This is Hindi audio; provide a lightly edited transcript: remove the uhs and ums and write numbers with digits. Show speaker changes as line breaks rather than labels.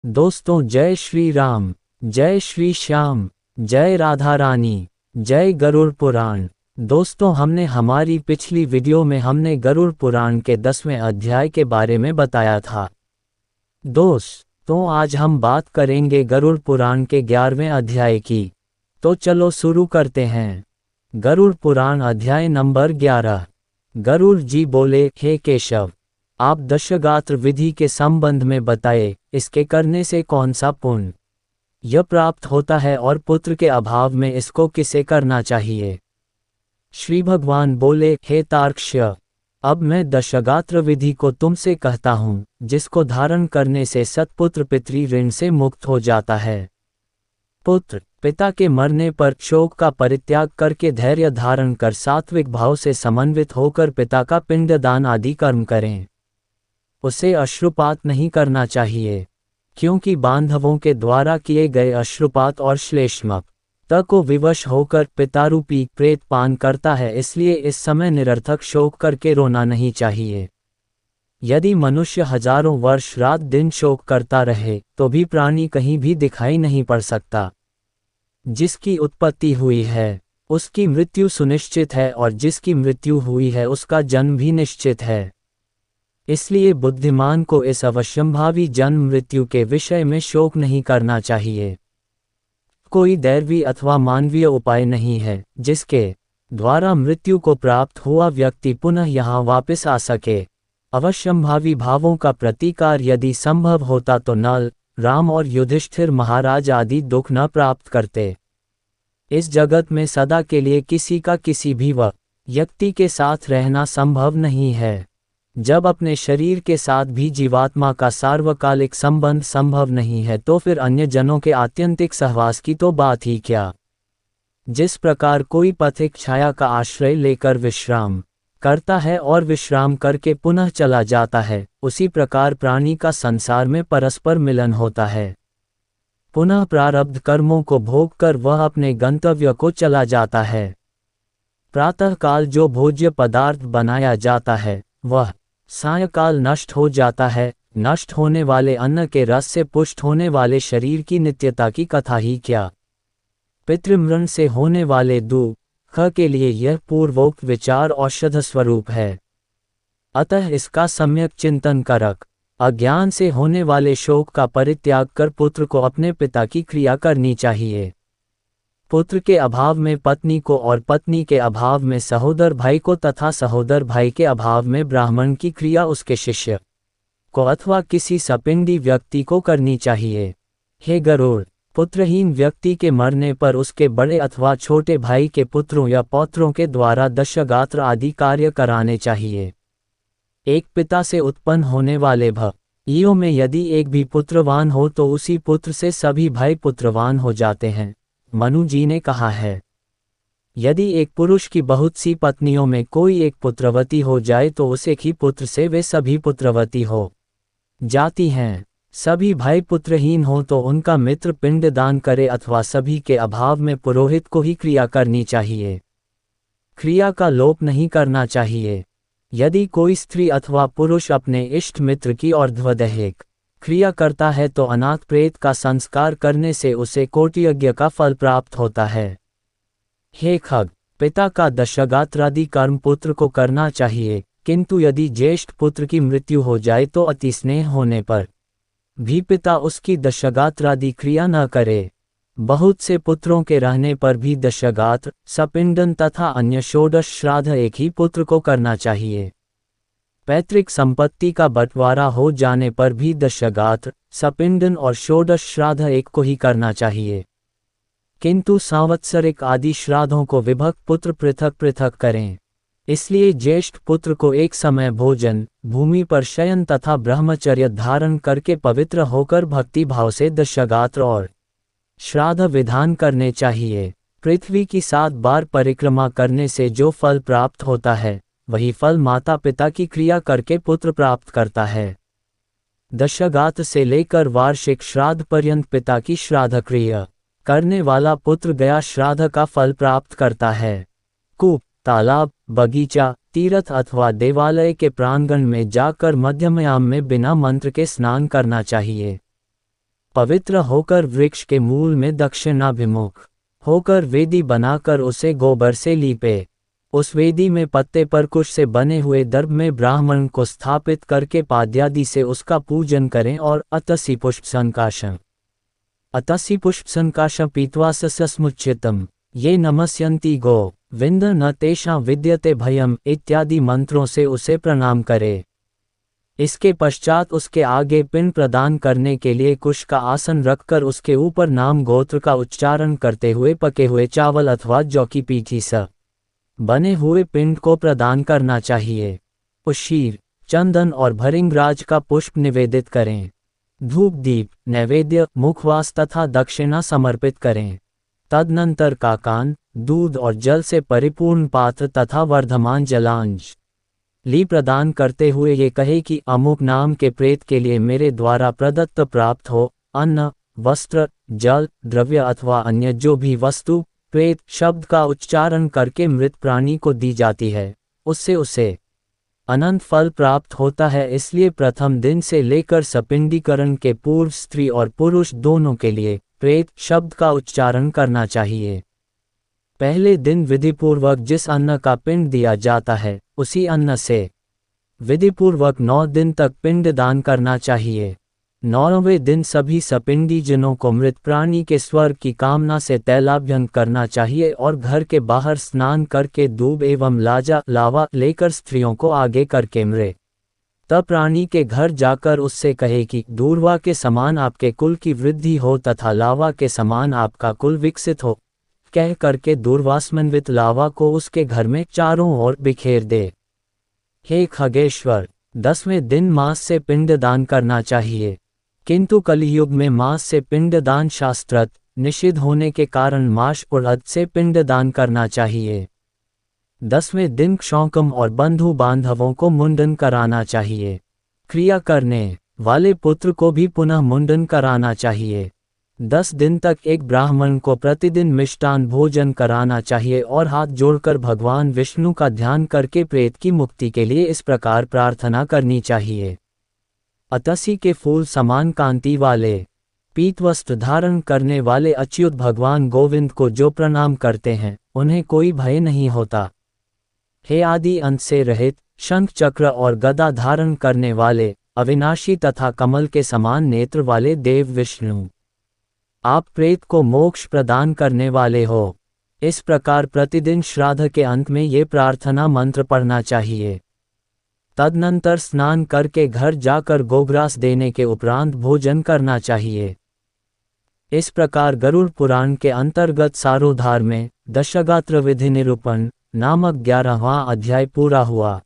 दोस्तों, जय श्री राम, जय श्री श्याम, जय राधा रानी, जय गरुड़ पुराण। दोस्तों, हमने हमारी पिछली वीडियो में हमने गरुड़ पुराण के 10वें अध्याय के बारे में बताया था। दोस्तों, आज हम बात करेंगे गरुड़ पुराण के 11वें अध्याय की। तो चलो शुरू करते हैं। गरुड़ पुराण अध्याय नंबर 11। गरुड़ जी बोले, हे केशव, आप दशगात्र विधि के संबंध में बताए, इसके करने से कौन सा पुण्य यह प्राप्त होता है और पुत्र के अभाव में इसको किसे करना चाहिए। श्री भगवान बोले, हे तार्क्ष्य, अब मैं दशगात्र विधि को तुमसे कहता हूँ, जिसको धारण करने से सत्पुत्र पितृ ऋण से मुक्त हो जाता है। पुत्र पिता के मरने पर शोक का परित्याग करके धैर्य धारण कर सात्विक भाव से समन्वित होकर पिता का पिंडदान आदि कर्म करें। उसे अश्रुपात नहीं करना चाहिए, क्योंकि बांधवों के द्वारा किए गए अश्रुपात और श्लेष्मक त को विवश होकर पितारूपी प्रेत पान करता है, इसलिए इस समय निरर्थक शोक करके रोना नहीं चाहिए। यदि मनुष्य हजारों वर्ष रात दिन शोक करता रहे तो भी प्राणी कहीं भी दिखाई नहीं पड़ सकता। जिसकी उत्पत्ति हुई है उसकी मृत्यु सुनिश्चित है, और जिसकी मृत्यु हुई है उसका जन्म भी निश्चित है। इसलिए बुद्धिमान को इस अवश्यंभावी जन्म मृत्यु के विषय में शोक नहीं करना चाहिए। कोई दैवी अथवा मानवीय उपाय नहीं है जिसके द्वारा मृत्यु को प्राप्त हुआ व्यक्ति पुनः यहाँ वापस आ सके। अवश्यंभावी भावों का प्रतिकार यदि संभव होता तो नल, राम और युधिष्ठिर महाराज आदि दुख न प्राप्त करते। इस जगत में सदा के लिए किसी का किसी भी व्यक्ति के साथ रहना संभव नहीं है। जब अपने शरीर के साथ भी जीवात्मा का सार्वकालिक संबंध संभव नहीं है तो फिर अन्य जनों के आत्यंतिक सहवास की तो बात ही क्या। जिस प्रकार कोई पथिक छाया का आश्रय लेकर विश्राम करता है और विश्राम करके पुनः चला जाता है, उसी प्रकार प्राणी का संसार में परस्पर मिलन होता है। पुनः प्रारब्ध कर्मों को भोग कर वह अपने गंतव्य को चला जाता है। प्रातःकाल जो भोज्य पदार्थ बनाया जाता है वह सायंकाल नष्ट हो जाता है। नष्ट होने वाले अन्न के रस से पुष्ट होने वाले शरीर की नित्यता की कथा ही क्या। पितृमृण से होने वाले दुख के लिए यह पूर्वोक्त विचार औषध स्वरूप है। अतः इसका सम्यक चिंतन करक अज्ञान से होने वाले शोक का परित्याग कर पुत्र को अपने पिता की क्रिया करनी चाहिए। पुत्र के अभाव में पत्नी को और पत्नी के अभाव में सहोदर भाई को तथा सहोदर भाई के अभाव में ब्राह्मण की क्रिया उसके शिष्य को अथवा किसी सपिंडी व्यक्ति को करनी चाहिए। हे गरुड़, पुत्रहीन व्यक्ति के मरने पर उसके बड़े अथवा छोटे भाई के पुत्रों या पौत्रों के द्वारा दशगात्र आदि कार्य कराने चाहिए। एक पिता से उत्पन्न होने वाले भाइयों में यदि एक भी पुत्रवान हो तो उसी पुत्र से सभी भाई पुत्रवान हो जाते हैं। मनु जी ने कहा है, यदि एक पुरुष की बहुत सी पत्नियों में कोई एक पुत्रवती हो जाए तो उस एक ही पुत्र से वे सभी पुत्रवती हो जाती हैं। सभी भाई पुत्रहीन हो तो उनका मित्र पिंडदान करे अथवा सभी के अभाव में पुरोहित को ही क्रिया करनी चाहिए। क्रिया का लोप नहीं करना चाहिए। यदि कोई स्त्री अथवा पुरुष अपने इष्ट मित्र की अर्धवदैहिक क्रिया करता है तो अनाथ प्रेत का संस्कार करने से उसे कोटियज्ञ का फल प्राप्त होता है। हे खग, पिता का दशगात्रादि कर्म पुत्र को करना चाहिए, किंतु यदि ज्येष्ठ पुत्र की मृत्यु हो जाए तो अति स्नेह होने पर भी पिता उसकी दशगात्रादि क्रिया न करे। बहुत से पुत्रों के रहने पर भी दशगात्र, सपिंडन तथा अन्य षोडश श्राद्ध एक ही पुत्र को करना चाहिए। पैतृक संपत्ति का बंटवारा हो जाने पर भी दशगात्र, सपिंडन और षोडश श्राद्ध एक को ही करना चाहिए, किंतु सांवत्सरिक आदि श्राद्धों को विभक्त पुत्र पृथक पृथक करें। इसलिए ज्येष्ठ पुत्र को एक समय भोजन, भूमि पर शयन तथा ब्रह्मचर्य धारण करके पवित्र होकर भक्ति भाव से दशगात्र और श्राद्ध विधान करने चाहिए। पृथ्वी की 7 बार परिक्रमा करने से जो फल प्राप्त होता है वही फल माता पिता की क्रिया करके पुत्र प्राप्त करता है। दशगात्र से लेकर वार्षिक श्राद्ध पर्यंत पिता की श्राद्ध क्रिया करने वाला पुत्र गया श्राद्ध का फल प्राप्त करता है। कूप, तालाब, बगीचा, तीर्थ अथवा देवालय के प्रांगण में जाकर मध्यमयाम में बिना मंत्र के स्नान करना चाहिए। पवित्र होकर वृक्ष के मूल में दक्षिणाभिमुख होकर वेदी बनाकर उसे गोबर से लीपे। उस वेदी में पत्ते पर कुश से बने हुए दर्भ में ब्राह्मण को स्थापित करके पाद्यादि से उसका पूजन करें और अतसी पुष्प संकाशं पीत्वा सस्मुच्यतम ये नमस्यन्ति गो विंद न तेषां विद्यते भयम इत्यादि मंत्रों से उसे प्रणाम करे। इसके पश्चात उसके आगे पिंड प्रदान करने के लिए कुश का आसन रखकर उसके ऊपर नाम गोत्र का उच्चारण करते हुए पके हुए चावल अथवा जौ की पीठी से बने हुए पिंड को प्रदान करना चाहिए। उशीर, चंदन और भृंगराज का पुष्प निवेदित करें। धूप दीप, नैवेद्य, मुखवास तथा दक्षिणा समर्पित करें। तदनंतर काकान, दूध और जल से परिपूर्ण पात्र तथा वर्धमान जलांज ली प्रदान करते हुए ये कहे कि अमुक नाम के प्रेत के लिए मेरे द्वारा प्रदत्त प्राप्त हो अन्न, वस्त्र, जल, द्रव्य अथवा अन्य जो भी वस्तु प्रेत शब्द का उच्चारण करके मृत प्राणी को दी जाती है, उससे उसे अनंत फल प्राप्त होता है। इसलिए प्रथम दिन से लेकर सपिंडीकरण के पूर्व स्त्री और पुरुष दोनों के लिए प्रेत शब्द का उच्चारण करना चाहिए। पहले दिन विधिपूर्वक जिस अन्न का पिंड दिया जाता है उसी अन्न से विधिपूर्वक 9 दिन तक पिंड दान करना चाहिए। 9वें दिन सभी सपिंडी जनों को मृत प्राणी के स्वर्ग की कामना से तैलाभ्यंग करना चाहिए और घर के बाहर स्नान करके दूब एवं लावा लेकर स्त्रियों को आगे करके मृत प्राणी के घर जाकर उससे कहे कि दूर्वा के समान आपके कुल की वृद्धि हो तथा लावा के समान आपका कुल विकसित हो, कह करके दूर्वासमन्वित लावा को उसके घर में चारों ओर बिखेर दे। हे खगेश्वर, 10वें दिन मांस से पिंड दान करना चाहिए, किंतु कलियुग में मांस से पिंडदान शास्त्रत निषिद्ध होने के कारण मांस और अद से पिंडदान करना चाहिए। 10वें दिन क्षौकम और बंधु बांधवों को मुंडन कराना चाहिए। क्रिया करने वाले पुत्र को भी पुनः मुंडन कराना चाहिए। 10 दिन तक एक ब्राह्मण को प्रतिदिन मिष्टान भोजन कराना चाहिए और हाथ जोड़कर भगवान विष्णु का ध्यान करके प्रेत की मुक्ति के लिए इस प्रकार प्रार्थना करनी चाहिए। अतसी के फूल समान कांति वाले पीत वस्त्र धारण करने वाले अच्युत भगवान गोविंद को जो प्रणाम करते हैं उन्हें कोई भय नहीं होता। हे आदि अंत से रहित शंख चक्र और गदा धारण करने वाले अविनाशी तथा कमल के समान नेत्र वाले देव विष्णु, आप प्रेत को मोक्ष प्रदान करने वाले हो। इस प्रकार प्रतिदिन श्राद्ध के अंत में ये प्रार्थना मंत्र पढ़ना चाहिए। तदनंतर स्नान करके घर जाकर गोग्रास देने के उपरांत भोजन करना चाहिए। इस प्रकार गरुड़ पुराण के अंतर्गत सारोद्धार में दशगात्र विधि निरूपण नामक 11वां अध्याय पूरा हुआ।